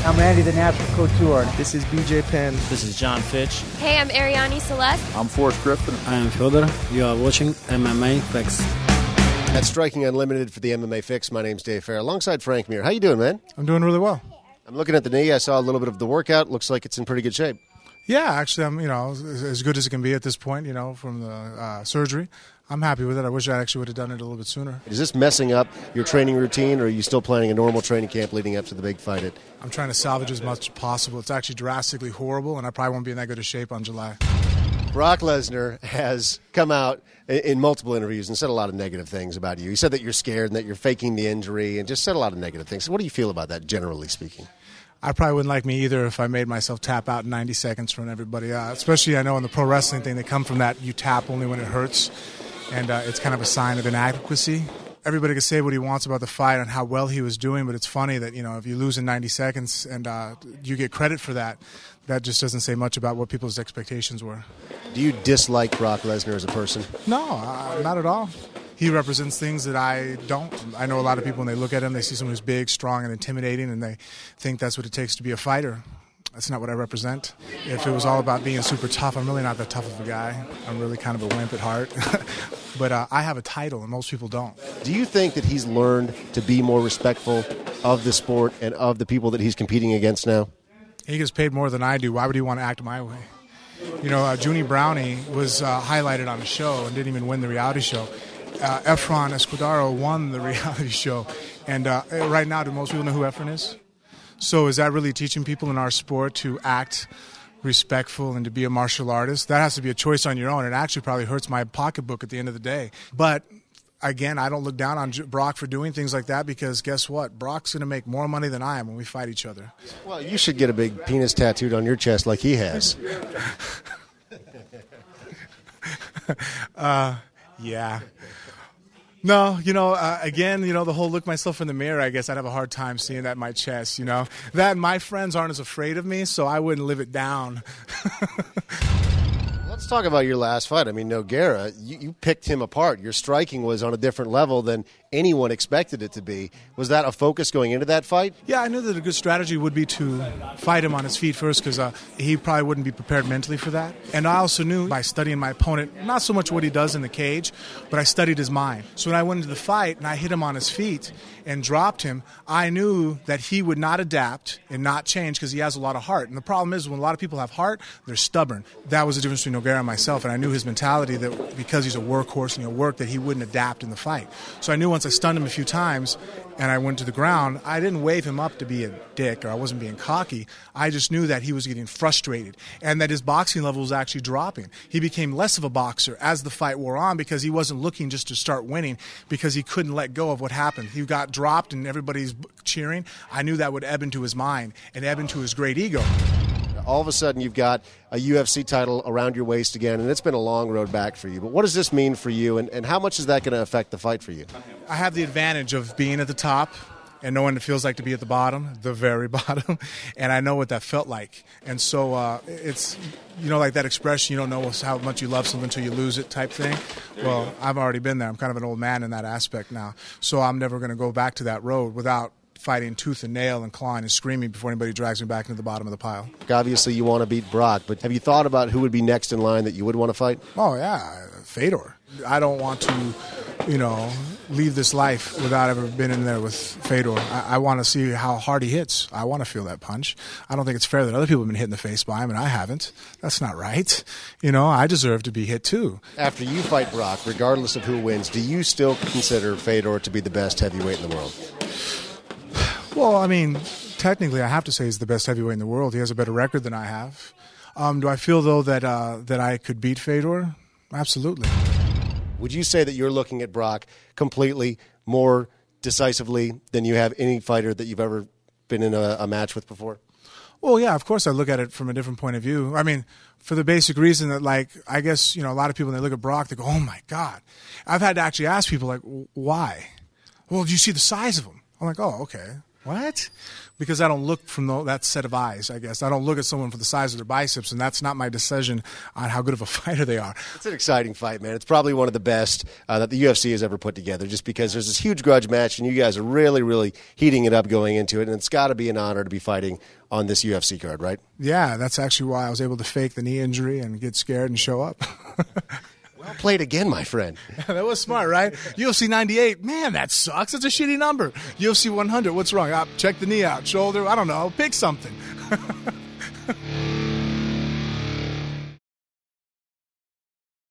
I'm Randy, the National Couture. This is BJ Penn. This is John Fitch. Hey, I'm Ariane Celeste. I'm Forrest Griffin. I am Fedor. You are watching MMA Fix. That's Striking Unlimited for the MMA Fix. My name's Dave Fair, alongside Frank Mir. How you doing, man? I'm doing really well. I'm looking at the knee. I saw a little bit of the workout. Looks like it's in pretty good shape. Yeah, actually, I'm as good as it can be at this point. From the surgery. I'm happy with it. I wish I actually would have done it a little bit sooner. Is this messing up your training routine, or are you still planning a normal training camp leading up to the big fight? I'm trying to salvage as much as possible. It's actually drastically horrible, and I probably won't be in that good a shape on July. Brock Lesnar has come out in multiple interviews and said a lot of negative things about you. He said that you're scared and that you're faking the injury and just said a lot of negative things. What do you feel about that, generally speaking? I probably wouldn't like me either if I made myself tap out in 90 seconds from everybody. Especially, I know in the pro wrestling thing, they come from that you tap only when it hurts. And it's kind of a sign of inadequacy. Everybody can say what he wants about the fight and how well he was doing, but it's funny that, if you lose in 90 seconds and you get credit for that, that just doesn't say much about what people's expectations were. Do you dislike Brock Lesnar as a person? No, not at all. He represents things that I don't. I know a lot of people, when they look at him, they see someone who's big, strong, and intimidating, and they think that's what it takes to be a fighter. That's not what I represent. If it was all about being super tough, I'm really not that tough of a guy. I'm really kind of a wimp at heart. But I have a title, and most people don't. Do you think that he's learned to be more respectful of the sport and of the people that he's competing against now? He gets paid more than I do. Why would he want to act my way? Junie Brownie was highlighted on a show and didn't even win the reality show. Efron Escudero won the reality show. And right now, do most people know who Efron is? So is that really teaching people in our sport to act respectful and to be a martial artist? That has to be a choice on your own. It actually probably hurts my pocketbook at the end of the day. But again, I don't look down on Brock for doing things like that because guess what? Brock's going to make more money than I am when we fight each other. Well, you should get a big penis tattooed on your chest like he has. Yeah. No, again, the whole look myself in the mirror, I guess I'd have a hard time seeing that in my chest, That and my friends aren't as afraid of me, so I wouldn't live it down. Let's talk about your last fight. Nogueira, you picked him apart. Your striking was on a different level than anyone expected it to be. Was that a focus going into that fight? Yeah, I knew that a good strategy would be to fight him on his feet first because he probably wouldn't be prepared mentally for that. And I also knew by studying my opponent, not so much what he does in the cage, but I studied his mind. So when I went into the fight and I hit him on his feet and dropped him, I knew that he would not adapt and not change because he has a lot of heart. And the problem is when a lot of people have heart, they're stubborn. That was the difference between Nogueira and myself, and I knew his mentality that because he's a workhorse and he'll work, that he wouldn't adapt in the fight. So I knew once I stunned him a few times and I went to the ground, I didn't wave him up to be a dick or I wasn't being cocky. I just knew that he was getting frustrated and that his boxing level was actually dropping. He became less of a boxer as the fight wore on because he wasn't looking just to start winning because he couldn't let go of what happened. He got dropped and everybody's cheering. I knew that would ebb into his mind and ebb into his great ego. All of a sudden, you've got a UFC title around your waist again, and it's been a long road back for you. But what does this mean for you, and how much is that going to affect the fight for you? I have the advantage of being at the top and knowing it feels like to be at the bottom, the very bottom, and I know what that felt like. And so it's, like that expression, you don't know how much you love something until you lose it type thing. Well, I've already been there. I'm kind of an old man in that aspect now. So I'm never going to go back to that road without fighting tooth and nail and clawing and screaming before anybody drags me back into the bottom of the pile. Obviously, you want to beat Brock, but have you thought about who would be next in line that you would want to fight? Oh, yeah, Fedor. I don't want to, leave this life without ever being in there with Fedor. I want to see how hard he hits. I want to feel that punch. I don't think it's fair that other people have been hit in the face by him and I haven't. That's not right. I deserve to be hit too. After you fight Brock, regardless of who wins, do you still consider Fedor to be the best heavyweight in the world? Well, technically I have to say he's the best heavyweight in the world. He has a better record than I have. Do I feel, though, that I could beat Fedor? Absolutely. Would you say that you're looking at Brock completely more decisively than you have any fighter that you've ever been in a match with before? Well, yeah, of course I look at it from a different point of view. For the basic reason that, I guess, a lot of people, when they look at Brock, they go, oh, my God. I've had to actually ask people, why? Well, do you see the size of him? I'm like, oh, okay. What? Because I don't look from that set of eyes, I guess. I don't look at someone for the size of their biceps, and that's not my decision on how good of a fighter they are. It's an exciting fight, man. It's probably one of the best that the UFC has ever put together, just because there's this huge grudge match, and you guys are really, really heating it up going into it, and it's got to be an honor to be fighting on this UFC card, right? Yeah, that's actually why I was able to fake the knee injury and get scared and show up. Well played again, my friend. That was smart, right? UFC 98, man, that sucks. That's a shitty number. UFC 100, what's wrong? Check the knee out, shoulder, I don't know, pick something.